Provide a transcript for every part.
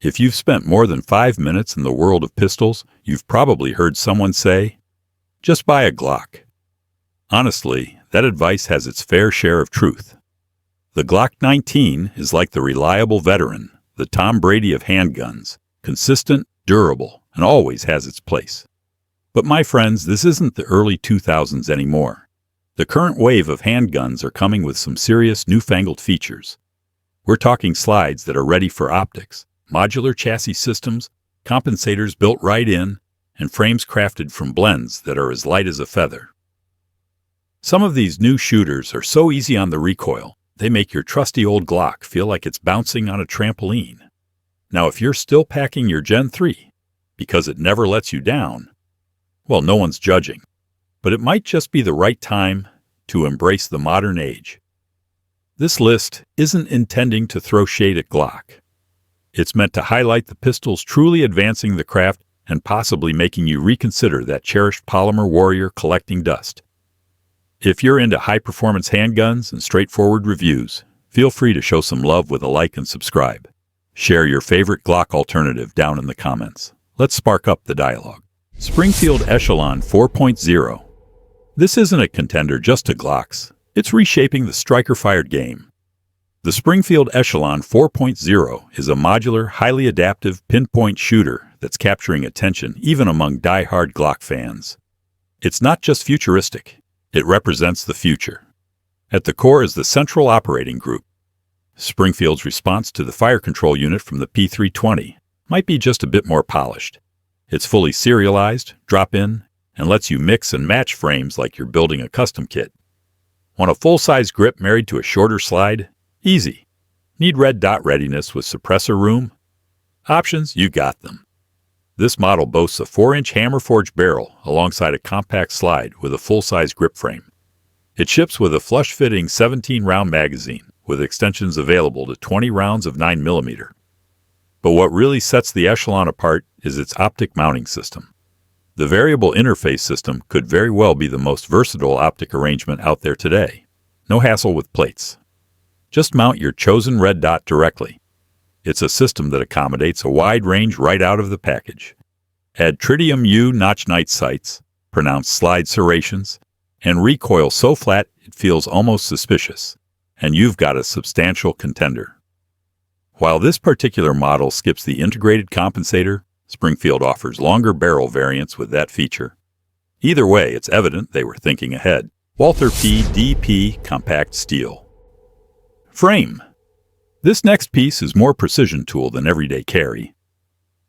If you've spent more than 5 minutes in the world of pistols, you've probably heard someone say, just buy a Glock. Honestly, that advice has its fair share of truth. The Glock 19 is like the reliable veteran, the Tom Brady of handguns, consistent, durable, and always has its place. But my friends, this isn't the early 2000s anymore. The current wave of handguns are coming with some serious newfangled features. We're talking slides that are ready for optics, modular chassis systems, compensators built right in, and frames crafted from blends that are as light as a feather. Some of these new shooters are so easy on the recoil, they make your trusty old Glock feel like it's bouncing on a trampoline. Now, if you're still packing your Gen 3 because it never lets you down, well, no one's judging. But it might just be the right time to embrace the modern age. This list isn't intending to throw shade at Glock. It's meant to highlight the pistols truly advancing the craft and possibly making you reconsider that cherished polymer warrior collecting dust. If you're into high-performance handguns and straightforward reviews, feel free to show some love with a like and subscribe. Share your favorite Glock alternative down in the comments. Let's spark up the dialogue. Springfield Echelon 4.0. This isn't a contender just to Glocks. It's reshaping the striker-fired game. The Springfield Echelon 4.0 is a modular, highly adaptive pinpoint shooter that's capturing attention even among die-hard Glock fans. It's not just futuristic. It represents the future. At the core is the Central Operating Group. Springfield's response to the fire control unit from the P320 might be just a bit more polished. It's fully serialized, drop-in, and lets you mix and match frames like you're building a custom kit. Want a full-size grip married to a shorter slide? Easy. Need red dot readiness with suppressor room? Options, you got them. This model boasts a 4-inch hammer-forged barrel alongside a compact slide with a full-size grip frame. It ships with a flush-fitting 17-round magazine with extensions available to 20 rounds of 9mm. But what really sets the Echelon apart is its optic mounting system. The variable interface system could very well be the most versatile optic arrangement out there today. No hassle with plates. Just mount your chosen red dot directly. It's a system that accommodates a wide range right out of the package. Add tritium U notch night sights, pronounced slide serrations, and recoil so flat it feels almost suspicious, and you've got a substantial contender. While this particular model skips the integrated compensator, Springfield offers longer barrel variants with that feature. Either way, it's evident they were thinking ahead. Walther PDP Compact Steel. Frame. This next piece is more precision tool than everyday carry.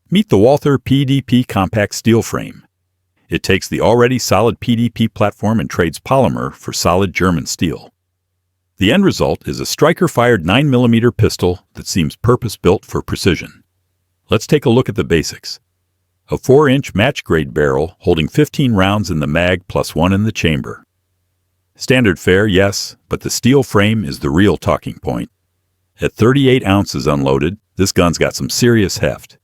Meet the Walther PDP Compact Steel Frame. It takes the already solid PDP platform and trades polymer for solid German steel. The end result is a striker-fired 9mm pistol that seems purpose-built for precision. Let's take a look at the basics. A 4-inch match-grade barrel holding 15 rounds in the mag plus 1 in the chamber. Standard fare, yes, but the steel frame is the real talking point. At 38 ounces unloaded, this gun's got some serious heft.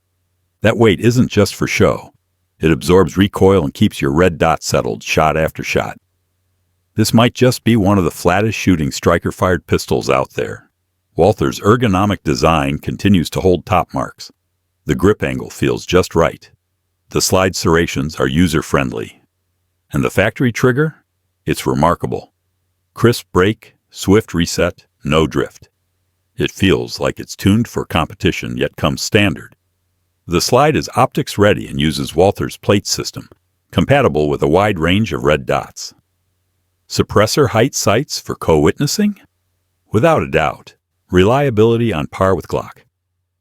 That weight isn't just for show. It absorbs recoil and keeps your red dot settled shot after shot. This might just be one of the flattest shooting striker-fired pistols out there. Walther's ergonomic design continues to hold top marks. The grip angle feels just right. The slide serrations are user-friendly. And the factory trigger? It's remarkable. Crisp break, swift reset, no drift. It feels like it's tuned for competition yet comes standard. The slide is optics ready and uses Walther's plate system, compatible with a wide range of red dots. Suppressor height sights for co-witnessing? Without a doubt, reliability on par with Glock.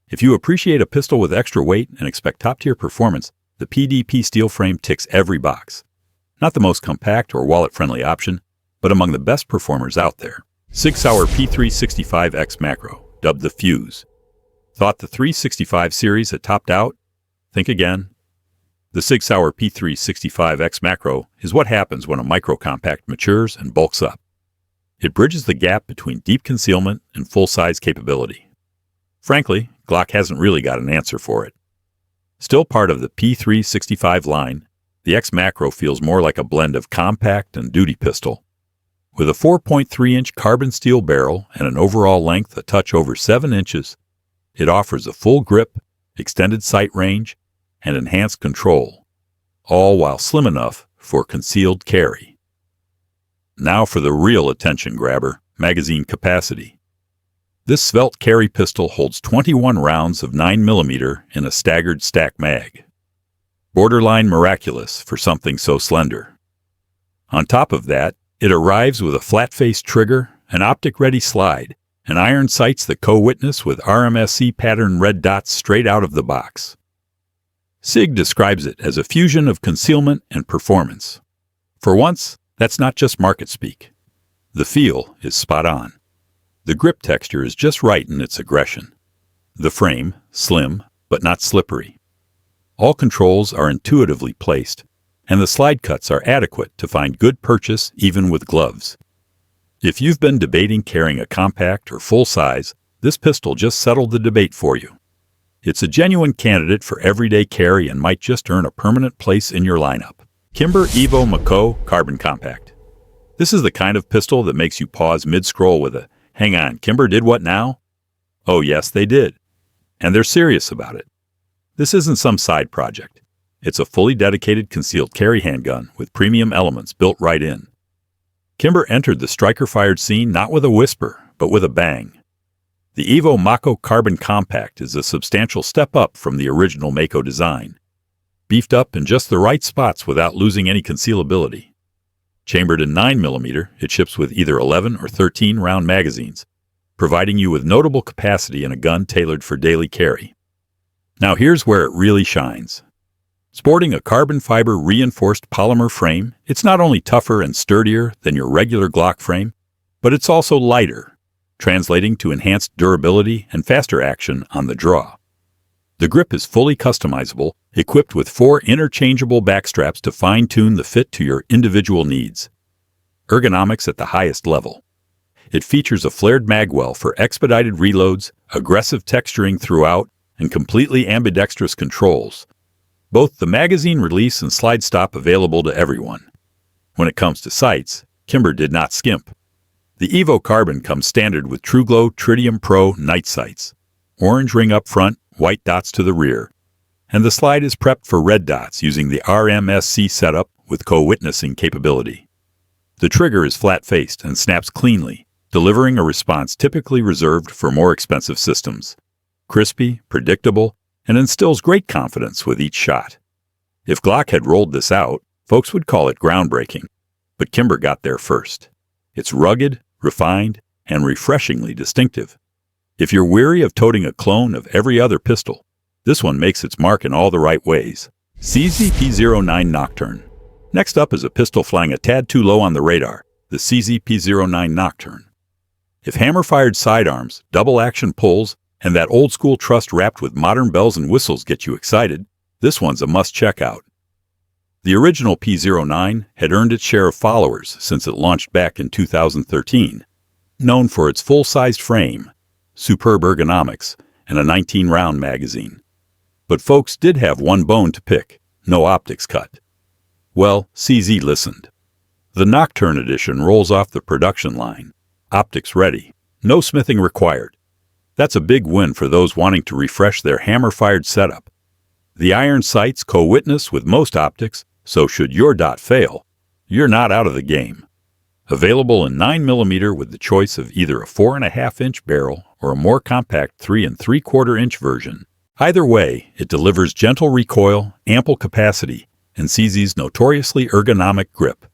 If you appreciate a pistol with extra weight and expect top-tier performance, the PDP steel frame ticks every box. Not the most compact or wallet-friendly option, but among the best performers out there. Sig Sauer P365X-Macro, dubbed the Fuse. Thought the 365 series had topped out? Think again. The Sig Sauer P365X-Macro is what happens when a micro-compact matures and bulks up. It bridges the gap between deep concealment and full-size capability. Frankly, Glock hasn't really got an answer for it. Still part of the P365 line, the X-Macro feels more like a blend of compact and duty pistol. With a 4.3-inch carbon steel barrel and an overall length a touch over 7 inches, it offers a full grip extended sight range, and enhanced control, all while slim enough for concealed carry. Now for the real attention grabber, magazine capacity. This svelte carry pistol holds 21 rounds of 9mm in a staggered stack mag. Borderline miraculous for something so slender. On top of that, it arrives with a flat-face trigger, an optic-ready slide, and iron sights that co-witness with RMSC pattern red dots straight out of the box. Sig describes it as a fusion of concealment and performance. For once, that's not just market speak. The feel is spot on. The grip texture is just right in its aggression. The frame, slim, but not slippery. All controls are intuitively placed, and the slide cuts are adequate to find good purchase even with gloves. If you've been debating carrying a compact or full size, this pistol just settled the debate for you. It's a genuine candidate for everyday carry and might just earn a permanent place in your lineup. Kimber Evo Mako Carbon Compact. This is the kind of pistol that makes you pause mid-scroll with a, "Hang on, Kimber did what now?" Oh yes, they did. And they're serious about it. This isn't some side project. It's a fully dedicated concealed carry handgun with premium elements built right in. Kimber entered the striker-fired scene not with a whisper, but with a bang. The Evo Mako Carbon Compact is a substantial step up from the original Mako design. Beefed up in just the right spots without losing any concealability. Chambered in 9mm, it ships with either 11 or 13 round magazines, providing you with notable capacity in a gun tailored for daily carry. Now here's where it really shines. Sporting a carbon fiber reinforced polymer frame, it's not only tougher and sturdier than your regular Glock frame, but it's also lighter, translating to enhanced durability and faster action on the draw. The grip is fully customizable, equipped with 4 interchangeable backstraps to fine-tune the fit to your individual needs. Ergonomics at the highest level. It features a flared magwell for expedited reloads, aggressive texturing throughout, and completely ambidextrous controls. Both the magazine release and slide stop available to everyone. When it comes to sights, Kimber did not skimp. The Evo Carbon comes standard with TrueGlow Tritium Pro night sights. Orange ring up front, white dots to the rear. And the slide is prepped for red dots using the RMSC setup with co-witnessing capability. The trigger is flat-faced and snaps cleanly, delivering a response typically reserved for more expensive systems. Crispy, predictable, and instills great confidence with each shot. If Glock had rolled this out, folks would call it groundbreaking, but Kimber got there first. It's rugged, refined, and refreshingly distinctive. If you're weary of toting a clone of every other pistol, this one makes its mark in all the right ways. CZ P-09 Nocturne. Next up is a pistol flying a tad too low on the radar, the CZ P-09 Nocturne. If hammer-fired sidearms, double-action pulls, and that old-school trust wrapped with modern bells and whistles get you excited, this one's a must-check out. The original P-09 had earned its share of followers since it launched back in 2013, known for its full-sized frame, superb ergonomics, and a 19-round magazine. But folks did have one bone to pick: no optics cut. Well, CZ listened. The Nocturne edition rolls off the production line, optics ready, no smithing required. That's a big win for those wanting to refresh their hammer-fired setup. The iron sights co-witness with most optics, so should your dot fail, you're not out of the game. Available in 9mm with the choice of either a 4.5-inch barrel or a more compact 3 3/4-inch version. Either way, it delivers gentle recoil, ample capacity, and CZ's notoriously ergonomic grip.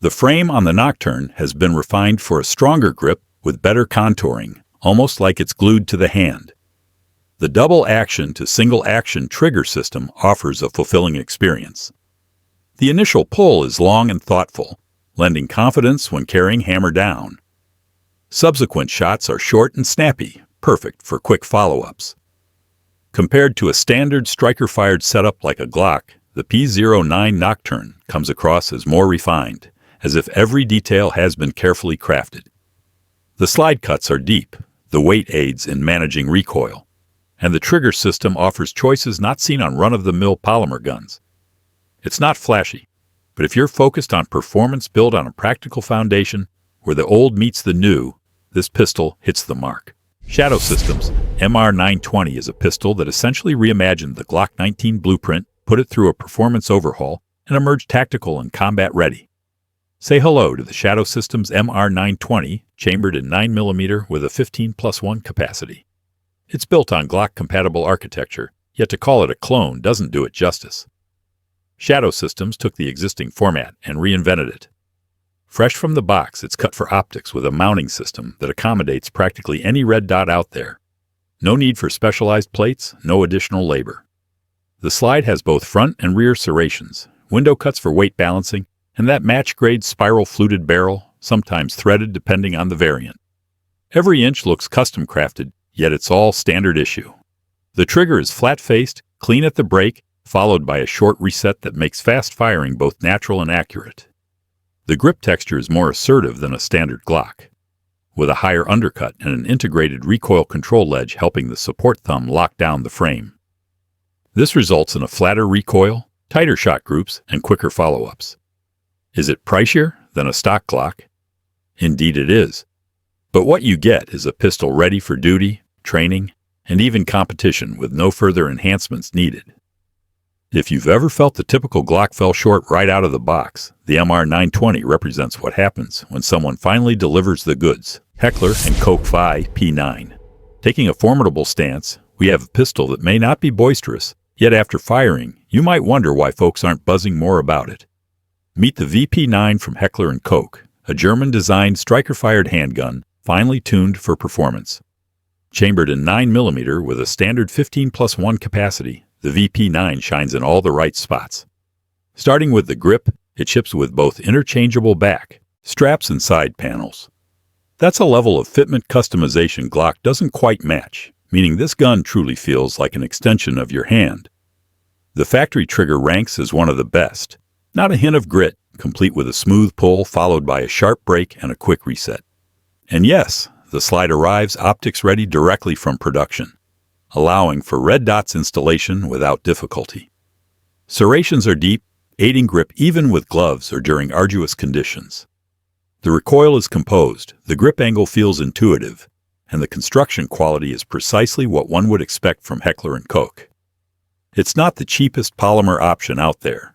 The frame on the Nocturne has been refined for a stronger grip with better contouring, almost like it's glued to the hand. The double-action to single-action trigger system offers a fulfilling experience. The initial pull is long and thoughtful, lending confidence when carrying hammer down. Subsequent shots are short and snappy, perfect for quick follow-ups. Compared to a standard striker-fired setup like a Glock, the P-09 Nocturne comes across as more refined, as if every detail has been carefully crafted. The slide cuts are deep, the weight aids in managing recoil, and the trigger system offers choices not seen on run-of-the-mill polymer guns. It's not flashy, but if you're focused on performance built on a practical foundation where the old meets the new, this pistol hits the mark. Shadow Systems MR920 is a pistol that essentially reimagined the Glock 19 blueprint, put it through a performance overhaul, and emerged tactical and combat-ready. Say hello to the Shadow Systems MR920, chambered in 9mm with a 15+1 capacity. It's built on Glock-compatible architecture, yet to call it a clone doesn't do it justice. Shadow Systems took the existing format and reinvented it. Fresh from the box, it's cut for optics with a mounting system that accommodates practically any red dot out there. No need for specialized plates, no additional labor. The slide has both front and rear serrations, window cuts for weight balancing, and that match-grade spiral-fluted barrel, sometimes threaded depending on the variant. Every inch looks custom-crafted, yet it's all standard issue. The trigger is flat-faced, clean at the break, followed by a short reset that makes fast firing both natural and accurate. The grip texture is more assertive than a standard Glock, with a higher undercut and an integrated recoil control ledge helping the support thumb lock down the frame. This results in a flatter recoil, tighter shot groups, and quicker follow-ups. Is it pricier than a stock Glock? Indeed it is. But what you get is a pistol ready for duty, training, and even competition with no further enhancements needed. If you've ever felt the typical Glock fell short right out of the box, the MR920 represents what happens when someone finally delivers the goods. Heckler and Koch VP9. Taking a formidable stance, we have a pistol that may not be boisterous, yet after firing, you might wonder why folks aren't buzzing more about it. Meet the VP9 from Heckler and Koch, a German-designed striker-fired handgun, finely tuned for performance. Chambered in 9mm with a standard 15+1 capacity, the VP9 shines in all the right spots. Starting with the grip, it ships with both interchangeable back, straps, and side panels. That's a level of fitment customization Glock doesn't quite match, meaning this gun truly feels like an extension of your hand. The factory trigger ranks as one of the best. Not a hint of grit, complete with a smooth pull followed by a sharp break and a quick reset. And yes, the slide arrives optics ready directly from production, allowing for red dots installation without difficulty. Serrations are deep, aiding grip even with gloves or during arduous conditions. The recoil is composed, the grip angle feels intuitive, and the construction quality is precisely what one would expect from Heckler and Koch. It's not the cheapest polymer option out there,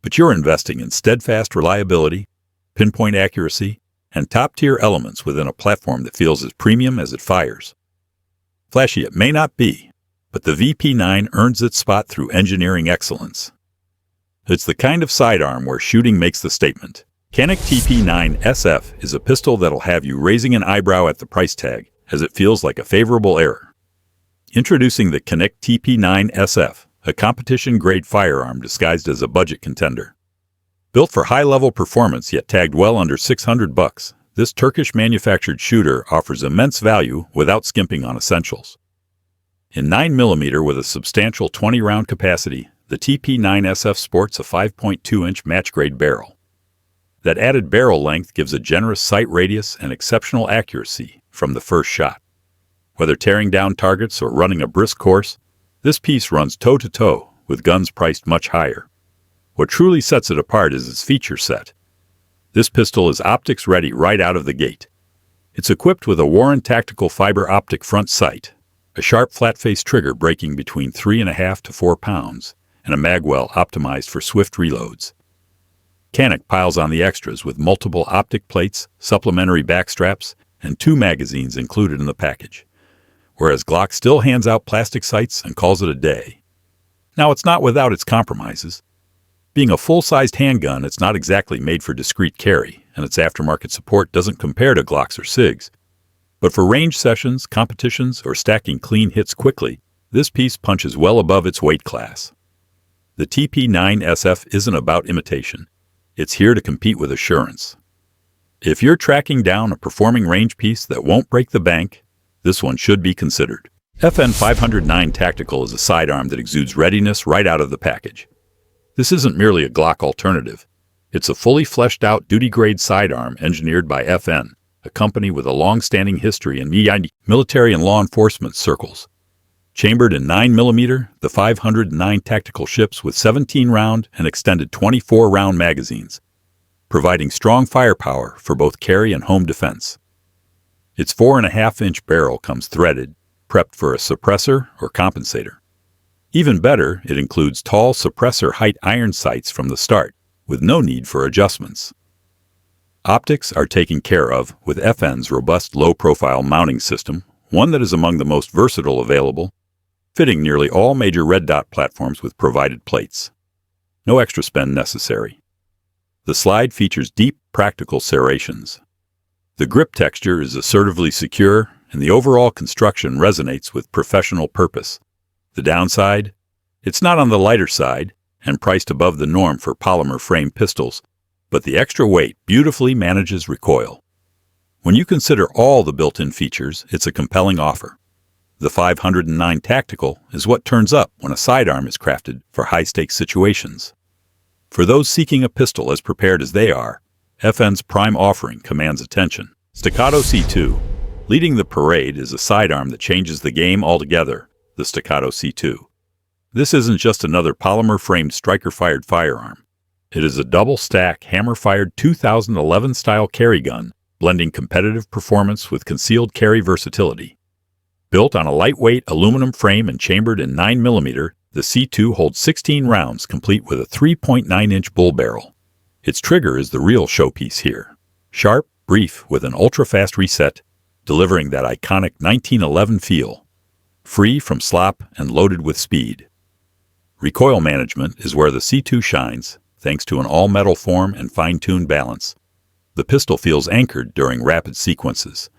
but you're investing in steadfast reliability, pinpoint accuracy, and top-tier elements within a platform that feels as premium as it fires. Flashy it may not be, but the VP9 earns its spot through engineering excellence. It's the kind of sidearm where shooting makes the statement. Canik TP9 SF is a pistol that'll have you raising an eyebrow at the price tag, as it feels like a favorable error. Introducing the Canik TP9 SF, a competition-grade firearm disguised as a budget contender. Built for high-level performance yet tagged well under $600, this Turkish-manufactured shooter offers immense value without skimping on essentials. In 9mm with a substantial 20-round capacity, the TP9 SF sports a 5.2-inch match-grade barrel. That added barrel length gives a generous sight radius and exceptional accuracy from the first shot. Whether tearing down targets or running a brisk course, this piece runs toe-to-toe with guns priced much higher. What truly sets it apart is its feature set. This pistol is optics ready right out of the gate. It's equipped with a Warren Tactical Fiber Optic front sight, a sharp flat-face trigger breaking between 3.5 to 4 pounds, and a magwell optimized for swift reloads. Canik piles on the extras with multiple optic plates, supplementary backstraps, and 2 magazines included in the package, whereas Glock still hands out plastic sights and calls it a day. Now, it's not without its compromises. Being a full-sized handgun, it's not exactly made for discreet carry, and its aftermarket support doesn't compare to Glocks or Sigs. But for range sessions, competitions, or stacking clean hits quickly, this piece punches well above its weight class. The TP9 SF isn't about imitation. It's here to compete with assurance. If you're tracking down a performing range piece that won't break the bank, this one should be considered. FN 509 Tactical is a sidearm that exudes readiness right out of the package. This isn't merely a Glock alternative. It's a fully fleshed-out duty-grade sidearm engineered by FN, a company with a long-standing history in military and law enforcement circles. Chambered in 9mm, the 509 Tactical ships with 17-round and extended 24-round magazines, providing strong firepower for both carry and home defense. Its 4.5-inch barrel comes threaded, prepped for a suppressor or compensator. Even better, it includes tall suppressor height iron sights from the start, with no need for adjustments. Optics are taken care of with FN's robust low-profile mounting system, one that is among the most versatile available, fitting nearly all major red dot platforms with provided plates. No extra spend necessary. The slide features deep, practical serrations. The grip texture is assertively secure, and the overall construction resonates with professional purpose. The downside? It's not on the lighter side, and priced above the norm for polymer frame pistols, but the extra weight beautifully manages recoil. When you consider all the built-in features, it's a compelling offer. The 509 Tactical is what turns up when a sidearm is crafted for high-stakes situations. For those seeking a pistol as prepared as they are, FN's prime offering commands attention. Staccato C2. Leading the parade is a sidearm that changes the game altogether, the Staccato C2. This isn't just another polymer-framed striker-fired firearm. It is a double-stack, hammer-fired 2011-style carry gun, blending competitive performance with concealed carry versatility. Built on a lightweight aluminum frame and chambered in 9mm, the C2 holds 16 rounds complete with a 3.9-inch bull barrel. Its trigger is the real showpiece here. Sharp, brief, with an ultra-fast reset, delivering that iconic 1911 feel. Free from slop and loaded with speed. Recoil management is where the C2 shines, thanks to an all-metal form and fine-tuned balance. The pistol feels anchored during rapid sequences.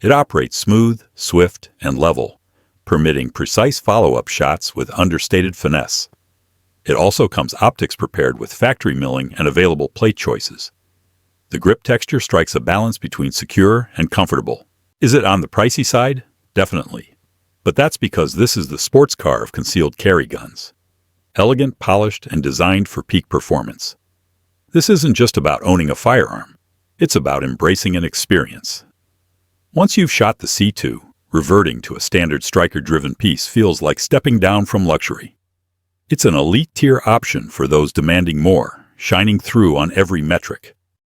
It operates smooth, swift, and level, permitting precise follow-up shots with understated finesse. It also comes optics prepared with factory milling and available plate choices. The grip texture strikes a balance between secure and comfortable. Is it on the pricey side? Definitely. But that's because this is the sports car of concealed carry guns. Elegant, polished, and designed for peak performance. This isn't just about owning a firearm. It's about embracing an experience. Once you've shot the C2, reverting to a standard striker-driven piece feels like stepping down from luxury. It's an elite-tier option for those demanding more, shining through on every metric.